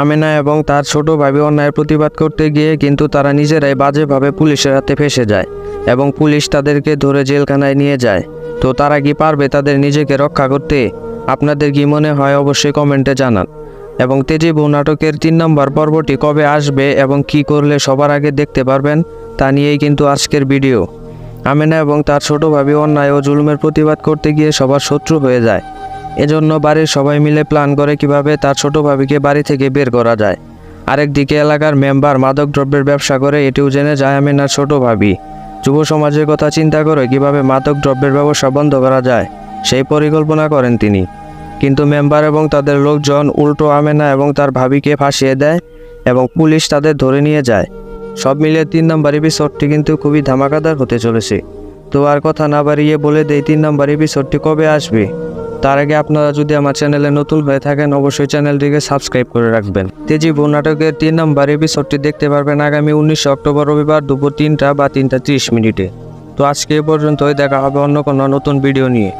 আমেনা এবং তার ছোট ভাবি অন্যায়ের প্রতিবাদ করতে গিয়ে কিন্তু তারা নিজেরাই বাজেভাবে পুলিশের হাতে ফেঁসে যায় এবং পুলিশ তাদেরকে ধরে জেলখানায় নিয়ে যায়। তো তারা কি পারবে তাদের নিজেকে রক্ষা করতে? আপনাদের কি মনে হয় অবশ্যই কমেন্টে জানান। এবং তেজি বউ নাটকের 3 নম্বর পর্বটি কবে আসবে এবং কি করলে সবার আগে দেখতে পারবেন তা নিয়েই কিন্তু আজকের ভিডিও। আমেনা এবং তার ছোট ভাবি অন্যায় ও জুলুমের প্রতিবাদ করতে গিয়ে সবার শত্রু হয়ে যায়। এজন্য বাড়ির সবাই মিলে প্ল্যান করে কিভাবে তার ছোট ভাবিকে বাড়ি থেকে বের করা যায়। আরেকদিকে এলাকার মেম্বার মাদকদ্রব্যের ব্যবসা করে এটিও জেনে যায় আমেনার ছোট ভাবি। যুব সমাজের কথা চিন্তা করে কিভাবে মাদকদ্রব্যের ব্যবসা বন্ধ করা যায় সেই পরিকল্পনা করেন তিনি। কিন্তু মেম্বার এবং তাদের লোকজন উল্টো আমেনা এবং তার ভাবিকে ফাঁসিয়ে দেয় এবং পুলিশ তাদের ধরে নিয়ে যায়। সব মিলিয়ে 3 নম্বর এপিসোডটি কিন্তু খুবই ধামাকাদার হতে চলেছে। তো আর কথা না বাড়িয়ে বলে দেই 3 নম্বর এপিসোডটি কবে আসবে। তার আগে আপনারা যদি আমার চ্যানেলে নতুন হয়ে থাকেন অবশ্যই চ্যানেলটিকে সাবস্ক্রাইব করে রাখবেন। তেজি বউ নাটকের 3 নম্বর এপিসোডটি দেখতে পারবেন আগামী 19 অক্টোবর রবিবার দুপুর 3টা বা 3টা 30 মিনিটে। তো আজকে এ পর্যন্তই, দেখা হবে অন্য কোনো নতুন ভিডিও নিয়ে।